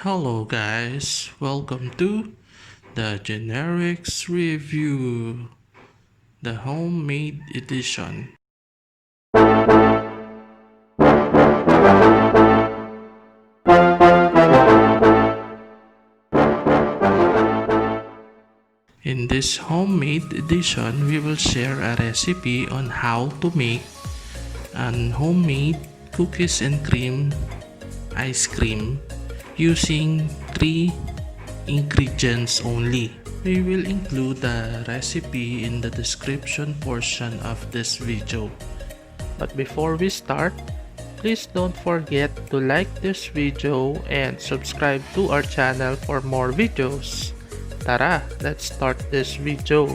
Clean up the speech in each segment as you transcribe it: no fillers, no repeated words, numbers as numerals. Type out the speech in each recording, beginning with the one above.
Hello guys, welcome to the Generics Review, the homemade edition. In this homemade edition, we will share a recipe on how to make an homemade cookies and cream ice cream using 3 ingredients only. We will include the recipe in the description portion of this video. But before we start, please don't forget to like this video and subscribe to our channel for more videos. Tara, let's start this video.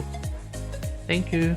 Thank you.